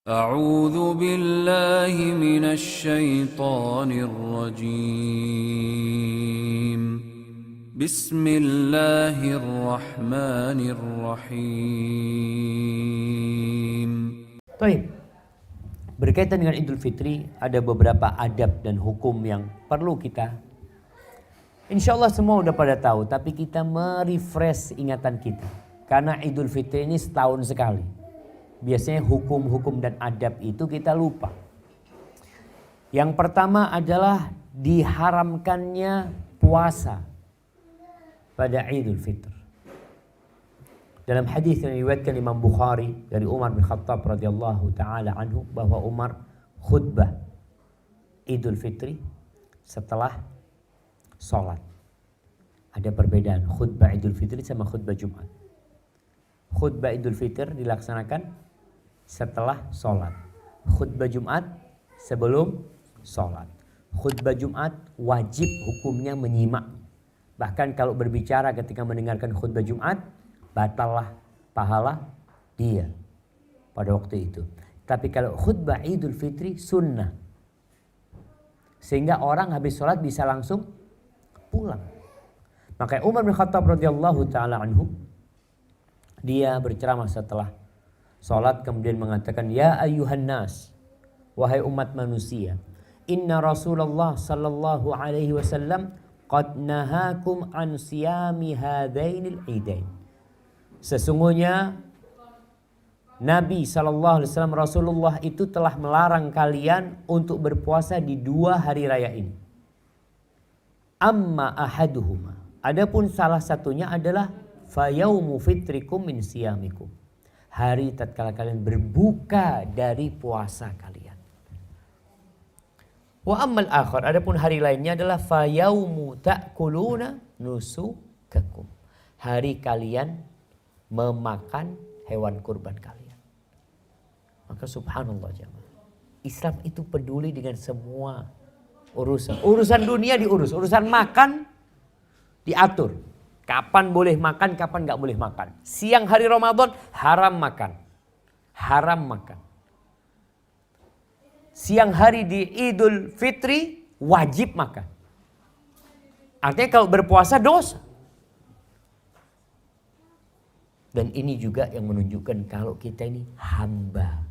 أعوذ بالله من الشيطان الرجيم بسم الله الرحمن الرحيم. Baik, berkaitan dengan Idul Fitri ada beberapa adab dan hukum yang perlu kita, insya Allah semua udah pada tahu, tapi kita merefresh ingatan kita. Karena Idul Fitri ini setahun sekali. Biasanya hukum-hukum dan adab itu kita lupa. Yang pertama adalah diharamkannya puasa pada Idul Fitr. Dalam hadis yang diriwayatkan Imam Bukhari dari Umar bin Khattab radhiyallahu taala anhu bahwa Umar khutbah Idul Fitri setelah sholat. Ada perbedaan khutbah Idul Fitri sama khutbah Jumat. Khutbah Idul Fitr dilaksanakan setelah sholat. Khutbah Jumat sebelum sholat. Khutbah Jumat wajib hukumnya menyimak. Bahkan kalau berbicara ketika mendengarkan khutbah Jumat, batallah pahala dia pada waktu itu. Tapi kalau khutbah Idul Fitri sunnah. Sehingga orang habis sholat bisa langsung pulang. Maka Umar bin Khattab radhiyallahu taala anhu dia berceramah setelah sholat kemudian mengatakan, ya ayyuhan nas, wahai umat manusia, inna Rasulullah sallallahu alaihi wasallam qad nahakum an siyami hadainil idain. Sesungguhnya Nabi sallallahu alaihi wasallam, Rasulullah itu telah melarang kalian untuk berpuasa di dua hari raya ini. Amma ahaduhuma, adapun salah satunya adalah fayaumu fitrikum min siyamikum, hari tatkala kalian berbuka dari puasa kalian. Wa ammal akhar, adapun hari lainnya adalah fayaumu ta'kuluna nusukakum, hari kalian memakan hewan kurban kalian. Maka subhanallah jemaah, Islam itu peduli dengan semua urusan. Urusan dunia diurus, urusan makan diatur. Kapan boleh makan, kapan gak boleh makan. Siang hari Ramadan haram makan. Haram makan. Siang hari di Idul Fitri wajib makan. Artinya kalau berpuasa dosa. Dan ini juga yang menunjukkan kalau kita ini hamba,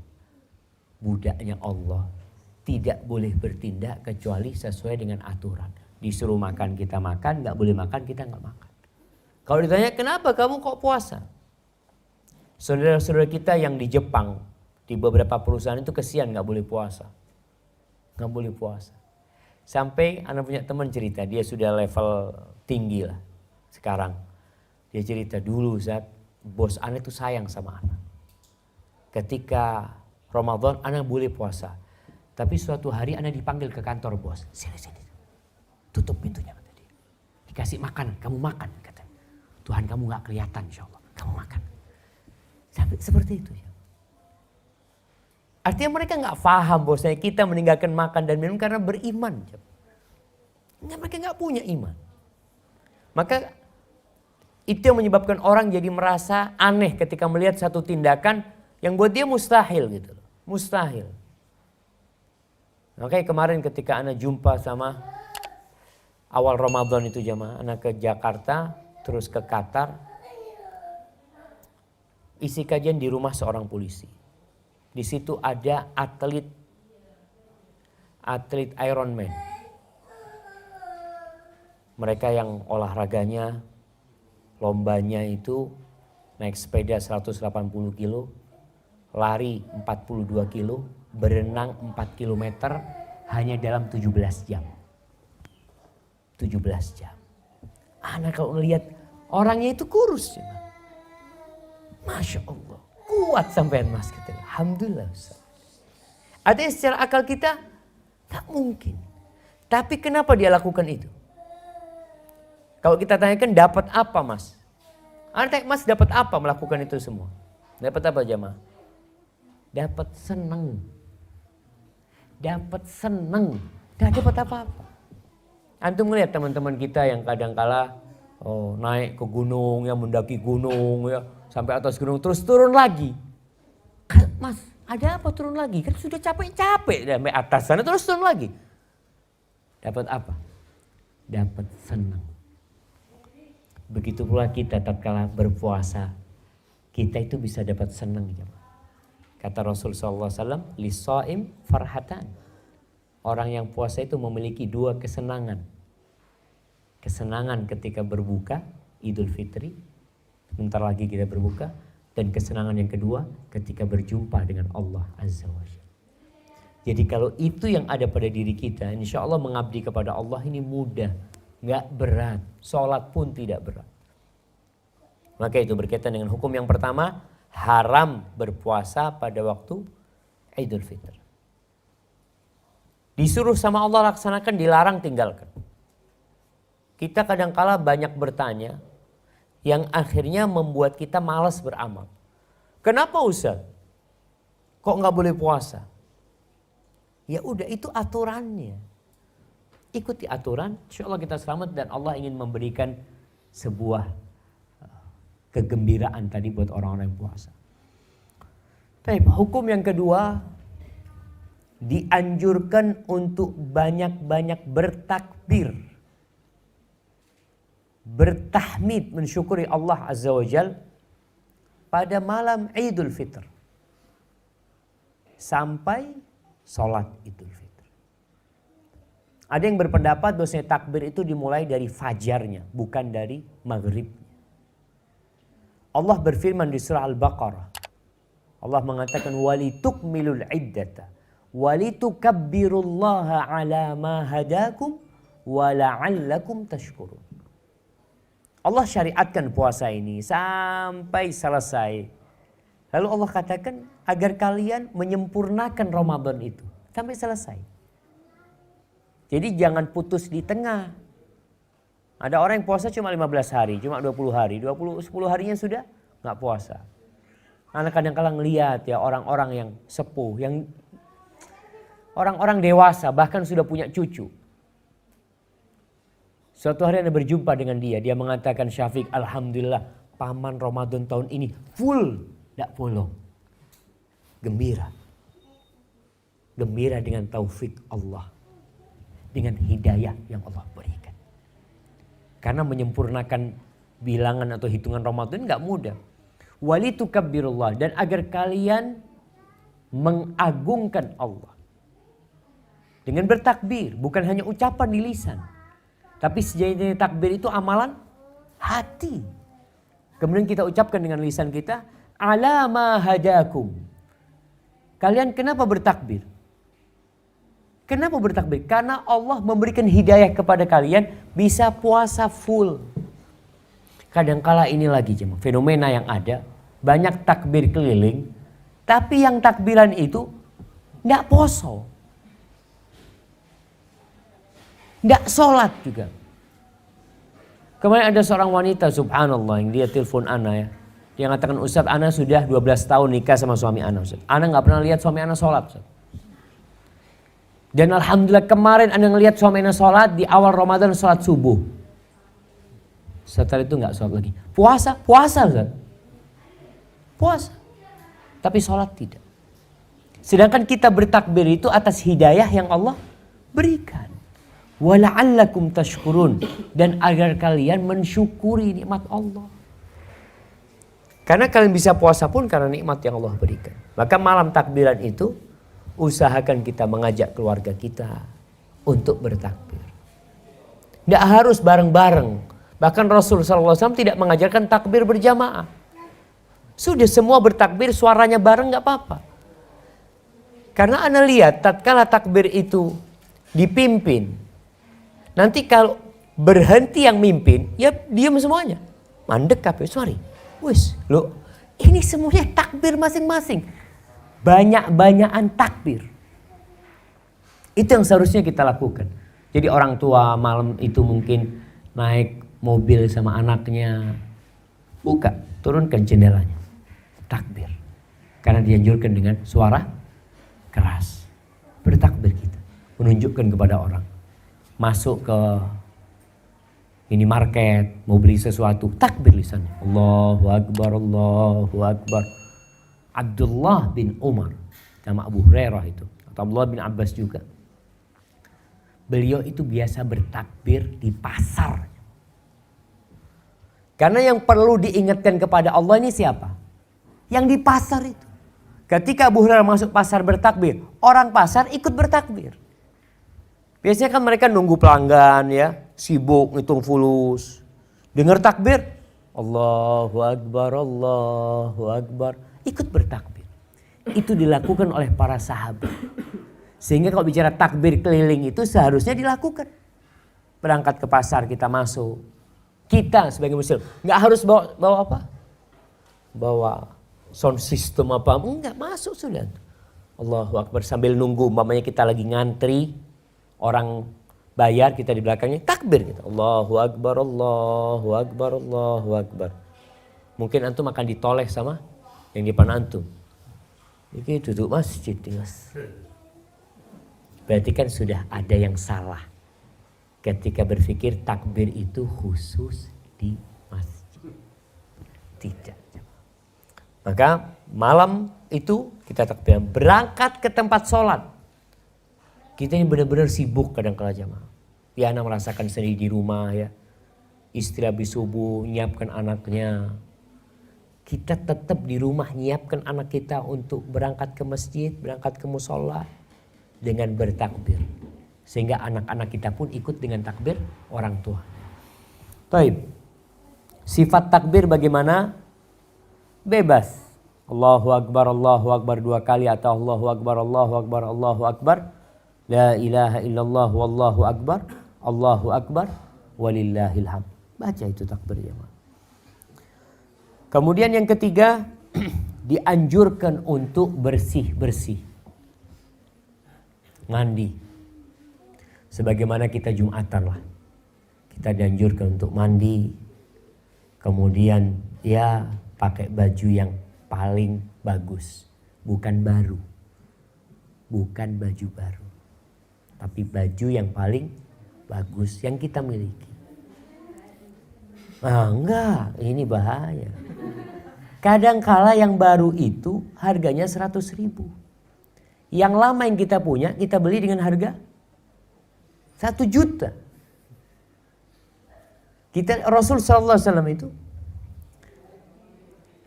budaknya Allah, tidak boleh bertindak kecuali sesuai dengan aturan. Disuruh makan kita makan, gak boleh makan kita gak makan. Kalau ditanya kenapa kamu kok puasa? Saudara-saudara kita yang di Jepang, di beberapa perusahaan itu kesian gak boleh puasa. Gak boleh puasa. Sampai anak punya teman cerita, dia sudah level tinggi lah sekarang. Dia cerita dulu saat bos anak itu sayang sama anak. Ketika Ramadan anak boleh puasa. Tapi suatu hari anak dipanggil ke kantor bos. Sini. Tutup pintunya. Kata dia. Dikasih makan, kamu makan. Kata. Tuhan kamu gak kelihatan insya Allah. Kamu makan. Sampai seperti itu ya. Artinya mereka gak paham bahwasanya kita meninggalkan makan dan minum karena beriman. Mereka gak punya iman. Maka itu yang menyebabkan orang jadi merasa aneh ketika melihat satu tindakan yang buat dia mustahil gitu loh. Mustahil. Makanya kemarin ketika anak jumpa sama awal Ramadan itu jamaah, anak ke Jakarta terus ke Qatar. Isi kajian di rumah seorang polisi. Di situ ada atlet Ironman. Mereka yang olahraganya, lombanya itu naik sepeda 180 kilo, lari 42 kilo, berenang 4 kilometer hanya dalam 17 jam. 17 jam. Anak kalau ngelihat orangnya itu kurus. Ya. Masya Allah. Kuat sampean mas. Gitu. Alhamdulillah. Artinya secara akal kita tak mungkin. Tapi kenapa dia lakukan itu? Kalau kita tanyakan dapat apa mas? Anak mas dapat apa melakukan itu semua? Dapat apa jamaah? Dapat seneng. Dapat seneng. Gak dapat apa-apa. Antum melihat teman-teman kita yang kadang-kala naik ke gunung, ya mendaki gunung, ya sampai atas gunung terus turun lagi. Mas Ada apa turun lagi? Kan sudah capek-capek sampai atas sana terus turun lagi. Dapat apa? Dapat senang. Begitu pula kita tatkala berpuasa, kita itu bisa dapat senang. Kata Rasul SAW, "Lis-shaim farhatan." Orang yang puasa itu memiliki dua kesenangan. Kesenangan ketika berbuka, Idul Fitri, sebentar lagi kita berbuka. Dan kesenangan yang kedua ketika berjumpa dengan Allah Azza wa Jalla. Jadi kalau itu yang ada pada diri kita, insya Allah mengabdi kepada Allah ini mudah. Gak berat, sholat pun tidak berat. Maka itu berkaitan dengan hukum yang pertama, haram berpuasa pada waktu Idul Fitri. Disuruh sama Allah laksanakan, dilarang tinggalkan. Kita kadangkala banyak bertanya yang akhirnya membuat kita malas beramal. Kenapa Ustaz? Kok nggak boleh puasa? Ya udah, itu aturannya. Ikuti aturan, insya Allah kita selamat dan Allah ingin memberikan sebuah kegembiraan tadi buat orang-orang yang puasa. Baik, hukum yang kedua, dianjurkan untuk banyak-banyak bertakbir, bertahmid, mensyukuri Allah Azza wa Jal pada malam Idul Fitr sampai sholat Idul Fitr. Ada yang berpendapat bahwasanya takbir itu dimulai dari fajarnya, bukan dari maghribnya. Allah berfirman di surah Al-Baqarah, Allah mengatakan walitukmilul iddata walitukabbirullaha ala ma hadakum wa la'allakum tashkurun. Allah syariatkan puasa ini sampai selesai. Lalu Allah katakan agar kalian menyempurnakan Ramadan itu sampai selesai. Jadi jangan putus di tengah. Ada orang yang puasa cuma 15 hari, cuma 20 hari, 10 harinya sudah nggak puasa. Karena kadang-kadang ngelihat ya orang-orang yang sepuh, yang orang-orang dewasa bahkan sudah punya cucu. Suatu hari Anda berjumpa dengan dia mengatakan, Syafiq, alhamdulillah paman Ramadan tahun ini full, tidak bolong. Gembira. Gembira dengan taufik Allah. Dengan hidayah yang Allah berikan. Karena menyempurnakan bilangan atau hitungan Ramadan nggak mudah. Walitukabbirullah, dan agar kalian mengagungkan Allah. Dengan bertakbir, bukan hanya ucapan di lisan. Tapi sejatinya takbir itu amalan hati. Kemudian kita ucapkan dengan lisan kita, ala ma hadakum. Kalian kenapa bertakbir? Kenapa bertakbir? Karena Allah memberikan hidayah kepada kalian bisa puasa full. Kadangkala ini lagi jemaah, fenomena yang ada, banyak takbir keliling, tapi yang takbiran itu tidak poso. Tidak sholat juga. Kemarin ada seorang wanita, subhanallah, yang dia telepon Ana ya. Dia mengatakan, Ustaz, Ana sudah 12 tahun nikah sama suami Ana. Ustaz. Ana gak pernah lihat suami Ana sholat. Ustaz. Dan alhamdulillah kemarin Ana ngelihat suami Ana sholat di awal Ramadan, sholat subuh. Setelah itu gak sholat lagi. Puasa, Ustaz. Puasa. Tapi sholat tidak. Sedangkan kita bertakbir itu atas hidayah yang Allah berikan. Wala'allakum tashkurun, dan agar kalian mensyukuri nikmat Allah. Karena kalian bisa puasa pun karena nikmat yang Allah berikan. Maka malam takbiran itu usahakan kita mengajak keluarga kita untuk bertakbir. Tidak harus bareng-bareng. Bahkan Rasul SAW tidak mengajarkan takbir berjamaah. Sudah semua bertakbir suaranya bareng gak apa-apa. Karena Anda lihat tatkala takbir itu dipimpin, nanti kalau berhenti yang mimpin, ya diam semuanya. Mandek kabeh, sorry. Wis, lo ini semuanya takbir masing-masing. Banyak-banyakan takbir. Itu yang seharusnya kita lakukan. Jadi orang tua malam itu mungkin naik mobil sama anaknya. Buka, turunkan jendelanya. Takbir. Karena dianjurkan dengan suara keras. Bertakbir kita. Menunjukkan kepada orang. Masuk ke minimarket, mau beli sesuatu, takbir lisannya. Allahu Akbar, Allahu Akbar. Abdullah bin Umar sama Abu Hurairah itu atau Abdullah bin Abbas juga. Beliau itu biasa bertakbir di pasar. Karena yang perlu diingatkan kepada Allah ini siapa? Yang di pasar itu. Ketika Abu Hurairah masuk pasar bertakbir, orang pasar ikut bertakbir. Biasanya kan mereka nunggu pelanggan ya, sibuk ngitung fulus. Dengar takbir, Allahu Akbar, Allahu Akbar, ikut bertakbir. Itu dilakukan oleh para sahabat. Sehingga kalau bicara takbir keliling itu seharusnya dilakukan. Berangkat ke pasar kita masuk. Kita sebagai muslim nggak harus bawa apa? Bawa sound system apa? Enggak, masuk sudah. Allahu Akbar sambil nunggu. Umpamanya kita lagi ngantri, orang bayar, kita di belakangnya takbir gitu. Allahu Akbar, Allahu Akbar, Allahu Akbar. Mungkin antum akan ditoleh sama yang di depan antum. Ini duduk masjid, Mas. Berarti kan sudah ada yang salah ketika berpikir takbir itu khusus di masjid. Tidak. Maka malam itu kita takbir. Berangkat ke tempat sholat. Kita ini benar-benar sibuk kadang-kala jamaah. Ya, anak merasakan sendiri di rumah ya. Istri habis subuh nyiapkan anaknya. Kita tetap di rumah nyiapkan anak kita untuk berangkat ke masjid, berangkat ke musola dengan bertakbir. Sehingga anak-anak kita pun ikut dengan takbir orang tua. Taib. Sifat takbir bagaimana? Bebas. Allahu Akbar, Allahu Akbar 2 kali atau Allahu Akbar, Allahu Akbar, Allahu Akbar. La ilaha illallah wallahu akbar, Allahu akbar, walillahil hamd. Baca itu takbir ya. Kemudian yang ketiga, dianjurkan untuk bersih-bersih. Mandi. Sebagaimana kita Jumatan lah. Kita dianjurkan untuk mandi. Kemudian ya pakai baju yang paling bagus. Bukan baru. Bukan baju baru. Tapi baju yang paling bagus yang kita miliki. Ah, enggak, ini bahaya. Kadangkala yang baru itu harganya 100.000. Yang lama yang kita punya kita beli dengan harga 1 juta. Rasul sallallahu alaihi wasallam itu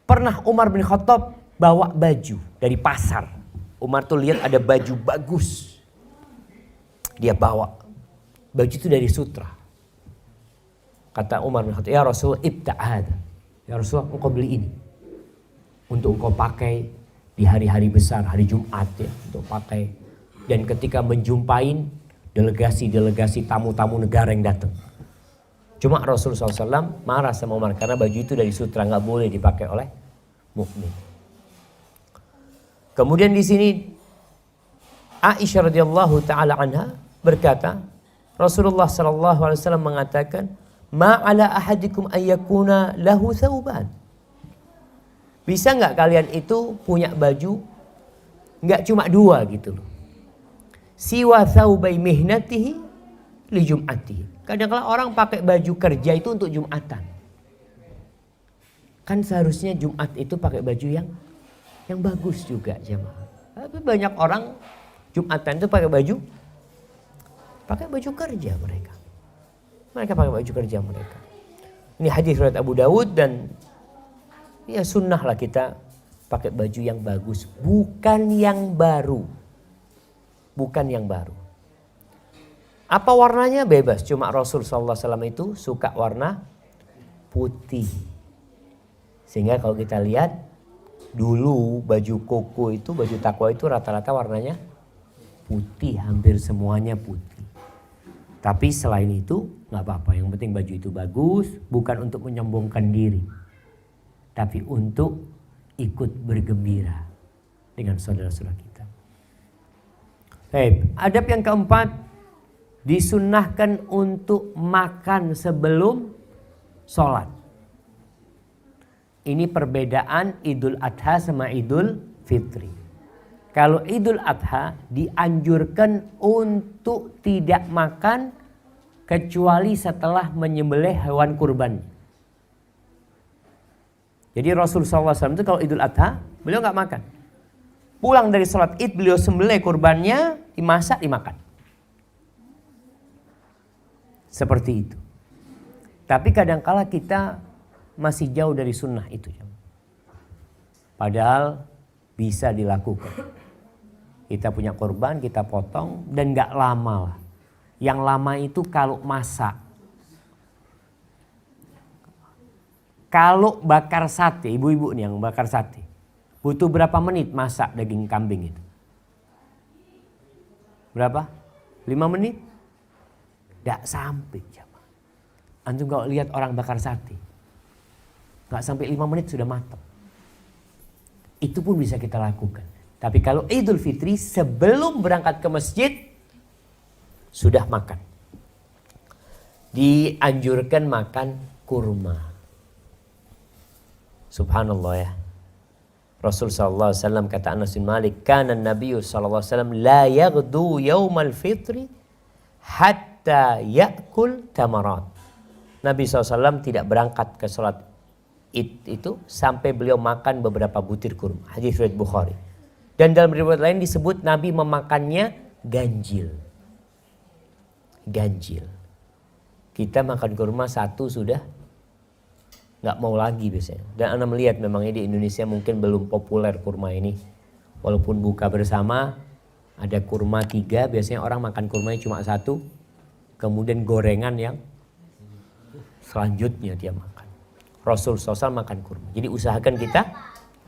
pernah Umar bin Khattab bawa baju dari pasar. Umar tuh lihat ada baju bagus. Dia bawa. Baju itu dari sutra. Kata Umar bin Khattab, "Ya Rasul, ibta'ad." Ya Rasul, engkau beli ini. Untuk engkau pakai di hari-hari besar, hari Jumat ya. Untuk pakai. Dan ketika menjumpain delegasi-delegasi tamu-tamu negara yang datang. Cuma Rasul SAW marah sama Umar karena baju itu dari sutra, nggak boleh dipakai oleh mukmin. Kemudian di sini Aisyah radhiyallahu taala anha berkata, Rasulullah sallallahu alaihi wasallam mengatakan, "Ma ala ahadikum ayyakuna lahu thawban." Bisa nggak kalian itu punya baju nggak cuma 2 gitu loh. Siwa thawbai mihnatihi li jum'atihi. Kadang-kadang orang pakai baju kerja itu untuk Jumatan. Kan seharusnya Jumat itu pakai baju yang bagus juga jemaah. Tapi banyak orang Jumatan itu pakai baju kerja mereka. Mereka pakai baju kerja mereka. Ini hadis riwayat Abu Dawud dan ya sunnah lah kita pakai baju yang bagus, bukan yang baru. Bukan yang baru. Apa warnanya? Bebas. Cuma Rasul SAW itu suka warna putih. Sehingga kalau kita lihat dulu baju koko itu, baju takwa itu rata-rata warnanya putih. Hampir semuanya putih. Tapi selain itu gak apa-apa. Yang penting baju itu bagus. Bukan untuk menyombongkan diri. Tapi untuk ikut bergembira dengan saudara-saudara kita. Adab yang keempat, disunnahkan untuk makan sebelum sholat. Ini perbedaan Idul Adha sama Idul Fitri. Kalau Idul Adha dianjurkan untuk tidak makan kecuali setelah menyembelih hewan kurban. Jadi Rasulullah SAW itu kalau Idul Adha beliau nggak makan. pulang dari sholat id beliau sembelih kurbannya, dimasak, dimakan. Seperti itu. Tapi kadangkala kita masih jauh dari sunnah itu. Padahal bisa dilakukan. Kita punya kurban, kita potong dan gak lama lah. Yang lama itu kalau masak. Kalau bakar sate, ibu-ibu nih yang bakar sate. Butuh berapa menit masak daging kambing itu? Berapa? 5 menit? Gak sampai. Antum kalau lihat orang bakar sate. Gak sampai 5 menit sudah matang. Itu pun bisa kita lakukan. Tapi kalau Idul Fitri sebelum berangkat ke masjid sudah makan. Dianjurkan makan kurma. Subhanallah ya. Rasul sallallahu alaihi wasallam kata Anas bin Malik, kana Nabi sallallahu alaihi wasallam la yaghdu yaumal fitri hatta ya'kul tamarat. Nabi SAW tidak berangkat ke sholat id itu sampai beliau makan beberapa butir kurma. Hadis riwayat Bukhari. Dan dalam riwayat lain disebut Nabi memakannya ganjil. Ganjil. Kita makan kurma satu sudah nggak mau lagi biasanya. Dan Anda melihat memangnya di Indonesia mungkin belum populer kurma ini. Walaupun buka bersama ada kurma 3, biasanya orang makan kurmanya cuma 1. Kemudian gorengan yang selanjutnya dia makan. Rasul SAW makan kurma. Jadi usahakan kita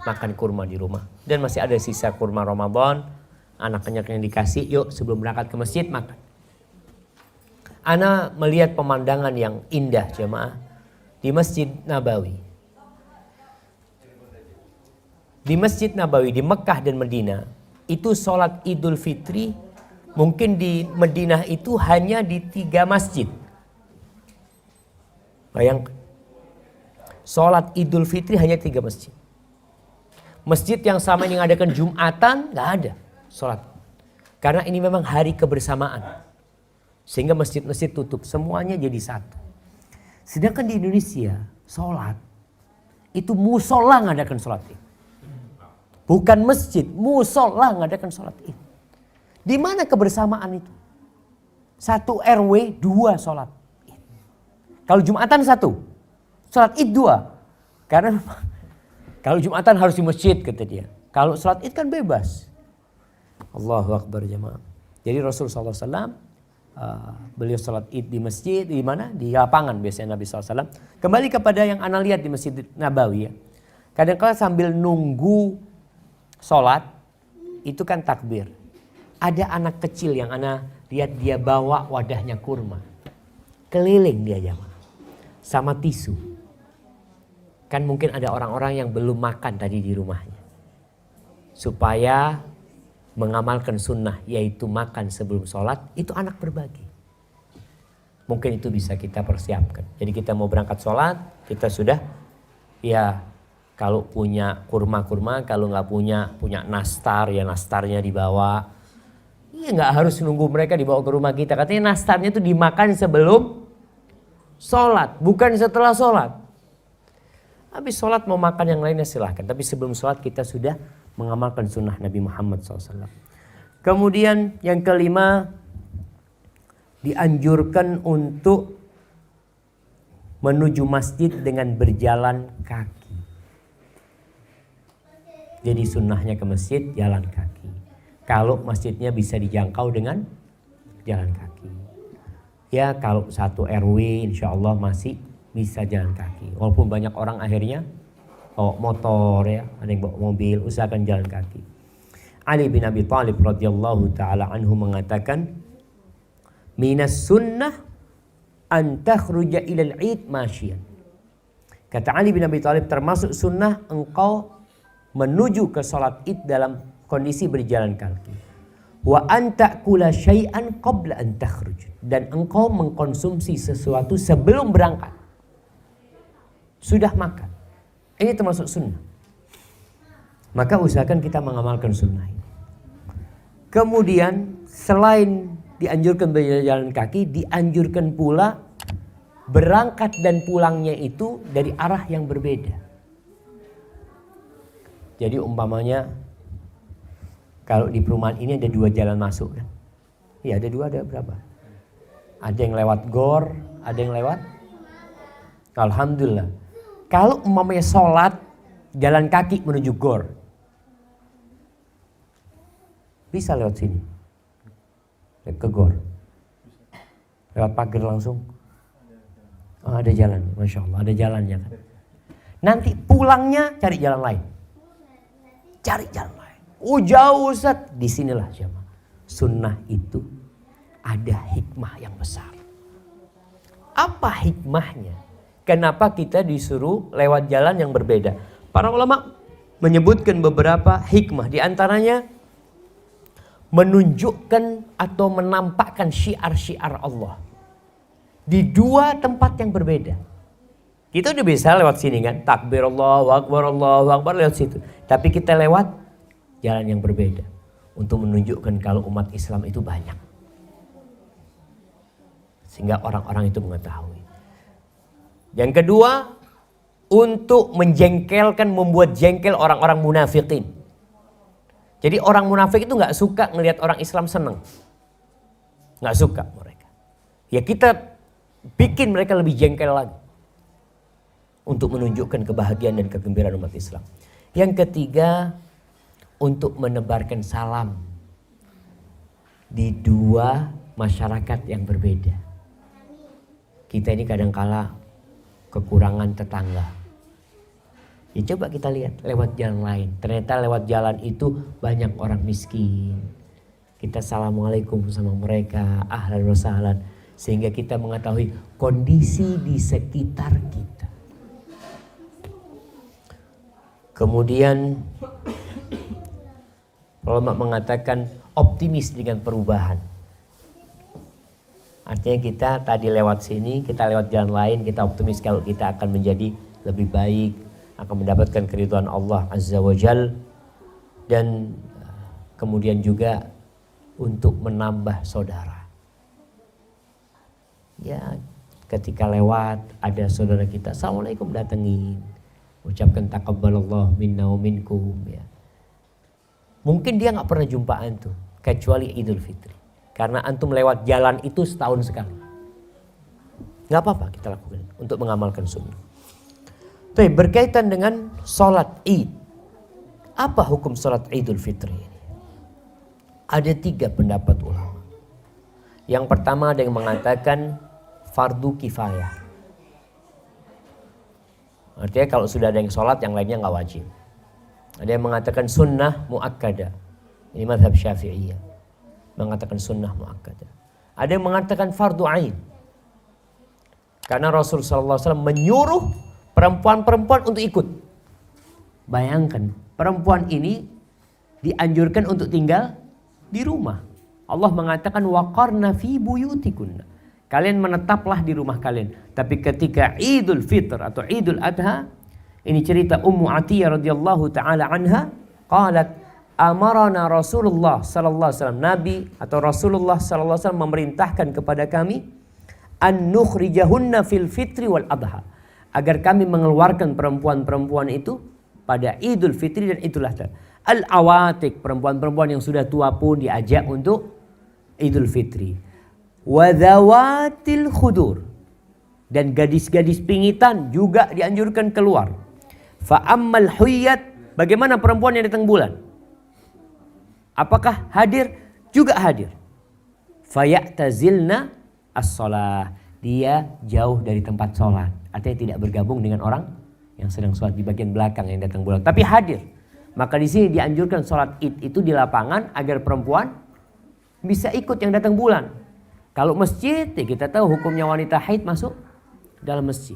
makan kurma di rumah. Dan masih ada sisa kurma Ramadan. Anak-anak yang dikasih, yuk sebelum berangkat ke masjid makan. Ana melihat pemandangan yang indah jemaah di Masjid Nabawi. Di Masjid Nabawi di Mekah dan Madinah itu sholat Idul Fitri mungkin di Madinah itu hanya di 3 masjid. Bayangkan, sholat Idul Fitri hanya 3 masjid. Masjid yang sama ini mengadakan Jumatan gak ada sholat. Karena ini memang hari kebersamaan. Sehingga masjid-masjid tutup, semuanya jadi satu. Sedangkan di Indonesia, sholat itu musola ngadakan sholat id. Bukan masjid, musola ngadakan sholat id. Di mana kebersamaan itu? 1 RW 2 sholat. Kalau Jumatan 1, sholat id 2. Karena kalau Jumatan harus di masjid kata dia. Kalau sholat id kan bebas. Allahu Akbar jemaah. Jadi Rasulullah SAW beliau sholat id di masjid, di mana? Di lapangan biasanya Nabi SAW. Kembali kepada yang Ana lihat di Masjid Nabawi ya. Kadang-kadang sambil nunggu sholat, itu kan takbir. Ada anak kecil yang Ana lihat dia bawa wadahnya kurma. Keliling dia jemaah. Sama tisu. Kan mungkin ada orang-orang yang belum makan tadi di rumahnya. Supaya mengamalkan sunnah yaitu makan sebelum sholat, itu anak berbagi. Mungkin itu bisa kita persiapkan. Jadi kita mau berangkat sholat, kita sudah ya kalau punya kurma-kurma, kalau nggak punya nastar ya nastarnya dibawa. Ya nggak harus nunggu mereka dibawa ke rumah kita. Katanya nastarnya itu dimakan sebelum sholat, bukan setelah sholat. Habis sholat mau makan yang lainnya silahkan. Tapi sebelum sholat kita sudah mengamalkan sunnah Nabi Muhammad SAW. Kemudian yang kelima, dianjurkan untuk menuju masjid dengan berjalan kaki. Jadi sunnahnya ke masjid jalan kaki. Kalau masjidnya bisa dijangkau dengan jalan kaki. Ya kalau 1 RW insya Allah masih bisa jalan kaki. Walaupun banyak orang akhirnya bawa motor ya, ada yang bawa mobil, usahakan jalan kaki. Ali bin Abi Thalib radhiyallahu taala anhu mengatakan, "Minas sunnah an takhruja ilal id masyian." Kata Ali bin Abi Thalib, termasuk sunnah engkau menuju ke salat id dalam kondisi berjalan kaki. Wa an ta'kula syai'an qabla an takhruj, dan engkau mengkonsumsi sesuatu sebelum berangkat. Sudah makan. Ini termasuk sunnah. Maka usahakan kita mengamalkan sunnah ini. Kemudian selain dianjurkan berjalan kaki, dianjurkan pula berangkat dan pulangnya itu dari arah yang berbeda. Jadi umpamanya Kalau di perumahan ini ada 2 jalan masuk kan? Iya ada 2, ada berapa? Ada yang lewat gor, ada yang lewat. Alhamdulillah. Kalau umpamanya sholat jalan kaki menuju gor, bisa lewat sini, ke gor, lewat pagar langsung. Oh, ada jalan, masya Allah, ada jalannya kan. Nanti pulangnya cari jalan lain, cari jalan lain. Oh jauh Ustaz, disinilah jamaah. Sunnah itu ada hikmah yang besar. Apa hikmahnya? Kenapa kita disuruh lewat jalan yang berbeda? Para ulama menyebutkan beberapa hikmah. Di antaranya menunjukkan atau menampakkan syiar-syiar Allah di 2 tempat yang berbeda. Kita udah bisa lewat sini kan, takbir Allahu Akbar lewat situ. Tapi kita lewat jalan yang berbeda untuk menunjukkan kalau umat Islam itu banyak. Sehingga orang-orang itu mengetahui. Yang kedua, untuk menjengkelkan, membuat jengkel orang-orang munafikin. Jadi orang munafik itu gak suka ngelihat orang Islam senang. Gak suka mereka. Ya kita bikin mereka lebih jengkel lagi. Untuk menunjukkan kebahagiaan dan kegembiraan umat Islam. Yang ketiga, untuk menebarkan salam di 2 masyarakat yang berbeda. Kita ini kadangkala kekurangan tetangga. Ya coba kita lihat lewat jalan lain. Ternyata lewat jalan itu banyak orang miskin. Kita assalamualaikum sama mereka, ahlan wa sahlan. Sehingga kita mengetahui kondisi di sekitar kita. Kemudian ulama mengatakan optimis dengan perubahan. Artinya kita tadi lewat sini, kita lewat jalan lain, kita optimis kalau kita akan menjadi lebih baik, akan mendapatkan keridhaan Allah Azza wa Jal, dan kemudian juga untuk menambah saudara. Ya, ketika lewat ada saudara kita, assalamualaikum, datengin, ucapkan taqabbalallahu minna wa minkum ya. Mungkin dia nggak pernah jumpa antum kecuali Idul Fitri. Karena antum lewat jalan itu setahun sekali. Gak apa-apa kita lakukan untuk mengamalkan sunnah. Tapi berkaitan dengan sholat Id. Apa hukum sholat Idul Fitri ini? Ada 3 pendapat ulama. Yang pertama ada yang mengatakan fardu kifayah. Artinya kalau sudah ada yang sholat, yang lainnya gak wajib. Ada yang mengatakan sunnah muakkadah. Ini mazhab Syafi'iyah. Mengatakan sunnah muakkadah. Ada yang mengatakan fardu ain. Karena Rasulullah SAW menyuruh perempuan-perempuan untuk ikut. Bayangkan, perempuan ini dianjurkan untuk tinggal di rumah. Allah mengatakan waqarna fi buyutikunna. Kalian menetaplah di rumah kalian. Tapi ketika Idul Fitr atau Idul Adha, ini cerita Ummu Atiyah radhiyallahu taala anha, qalat amarana Rasulullah sallallahu alaihi wasallam, Nabi atau Rasulullah sallallahu alaihi wasallam memerintahkan kepada kami an nukhrijahunna fil fitri wal adha, agar kami mengeluarkan perempuan-perempuan itu pada Idul Fitri dan Idul Adha. Al-awatik, perempuan-perempuan yang sudah tua pun diajak untuk Idul Fitri. Wa dzawatil khudur, dan gadis-gadis pingitan juga dianjurkan keluar. Fa ammal huyyat, bagaimana perempuan yang datang bulan? Apakah hadir? Juga hadir. Fayatazilna as-shalah, dia jauh dari tempat sholat. Artinya tidak bergabung dengan orang yang sedang sholat di bagian belakang yang datang bulan, tapi hadir. Maka di sini dianjurkan sholat Id itu di lapangan agar perempuan bisa ikut yang datang bulan. Kalau masjid, ya kita tahu hukumnya wanita haid masuk dalam masjid.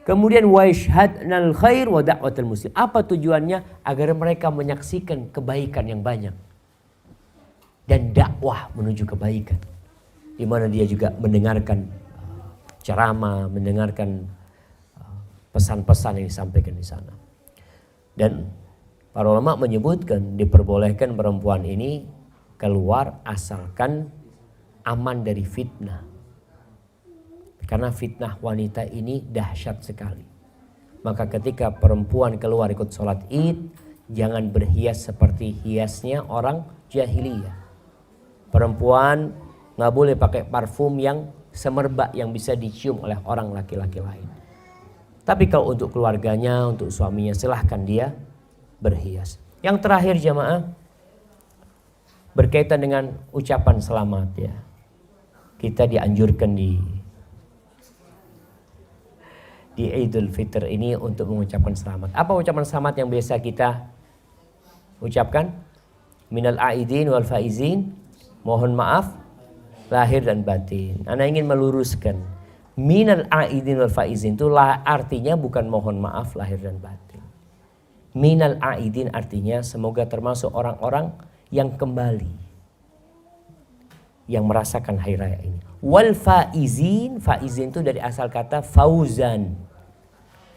Kemudian wa yashhadnal khair wa da'watul muslim. Apa tujuannya? Agar mereka menyaksikan kebaikan yang banyak dan dakwah menuju kebaikan, di mana dia juga mendengarkan ceramah, mendengarkan pesan-pesan yang disampaikan di sana. Dan para ulama menyebutkan diperbolehkan perempuan ini keluar asalkan aman dari fitnah. Karena fitnah wanita ini dahsyat sekali. Maka ketika perempuan keluar ikut sholat Id, Jangan berhias seperti hiasnya orang jahiliyah. Perempuan nggak boleh pakai parfum yang semerbak yang bisa dicium oleh orang laki-laki lain. Tapi kalau untuk keluarganya, untuk suaminya, silahkan dia berhias. Yang terakhir jamaah, berkaitan dengan ucapan selamat ya. Kita dianjurkan di Idul Fitr ini untuk mengucapkan selamat. Apa ucapan selamat yang biasa kita ucapkan? Minal aidin wal faizin, mohon maaf lahir dan batin. Ana ingin meluruskan, minal aidin wal faizin itu artinya bukan mohon maaf lahir dan batin. Minal aidin artinya semoga termasuk orang-orang yang kembali, yang merasakan hari raya ini. Wal faizin, faizin itu dari asal kata fauzan,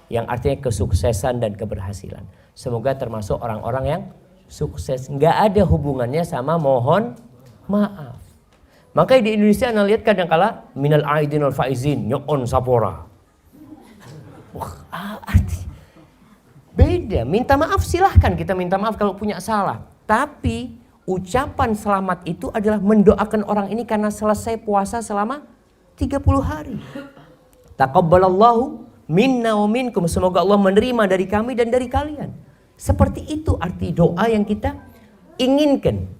yang artinya kesuksesan dan keberhasilan. Semoga termasuk orang-orang yang sukses. Nggak ada hubungannya sama mohon maaf. Makanya di Indonesia anda lihat kadang-kala minal aidin wal faizin, nyon sapora. Wah, arti beda. Minta maaf silahkan, kita minta maaf kalau punya salah. Tapi ucapan selamat itu adalah mendoakan orang ini karena selesai puasa selama 30 hari. Taqabbalallahu minna wa minkum. Semoga Allah menerima dari kami dan dari kalian. Seperti itu arti doa yang kita inginkan.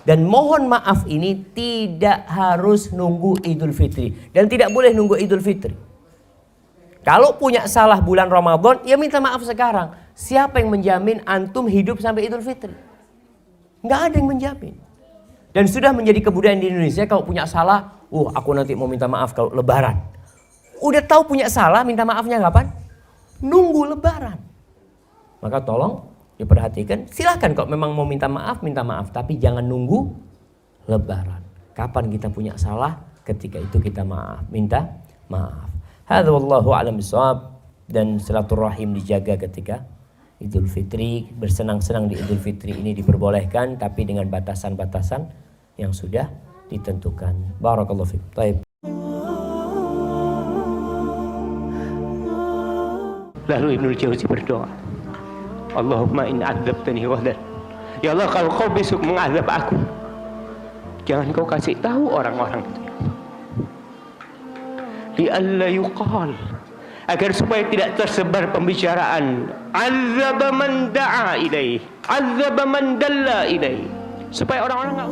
Dan mohon maaf ini tidak harus nunggu Idul Fitri. Dan tidak boleh nunggu Idul Fitri. Kalau punya salah bulan Ramadan, ya minta maaf sekarang. Siapa yang menjamin antum hidup sampai Idul Fitri? Nggak ada yang menjamin. Dan sudah menjadi kebudayaan di Indonesia kalau punya salah, aku nanti mau minta maaf kalau Lebaran. Udah tahu punya salah, minta maafnya kapan? Nunggu Lebaran. Maka tolong diperhatikan, silahkan kalau memang mau minta maaf, tapi jangan nunggu Lebaran. Kapan kita punya salah, ketika itu kita minta maaf. Hadza wallahu a'lam bishawab. Dan silaturahim dijaga ketika Idul Fitri, bersenang-senang di Idul Fitri ini diperbolehkan, tapi dengan batasan-batasan yang sudah ditentukan. Barakallahu fiik. Baik. Lalu Ibnu Jauzi berdoa, Allahumma in adzabtani ghadan. Ya Allah, kalau kau besok mengazab aku, jangan kau kasih tahu orang-orang itu. Li'alla yuqal, agar supaya tidak tersebar pembicaraan azaba man da'a ilaih, azaba man dalla ilaih, supaya orang-orang enggak